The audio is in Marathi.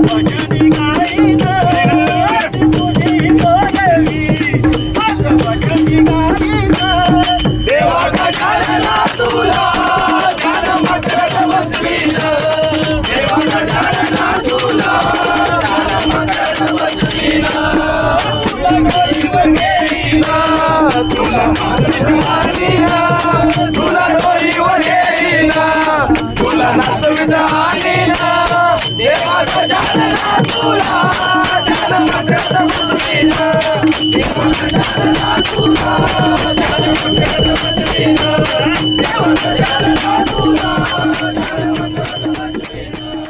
भजनी गाईन अशी तुझी तोडवी माझं भजनी गाईन देवा गजानना तुला ध्यान मकरत बसवीन देवा गजानना तुला ध्यान मकरत बसवीन तुला गरीब घेईना तुला मागणी आणीना तुला डोईवर येईना तुला नाचवीत आणीना देवा गजानना तुला ध्यान मकरत बसवीन देवा गजानना तुला ध्यान मकरत बसवीन देवा गजानना तुला ध्यान मकरत बसवीन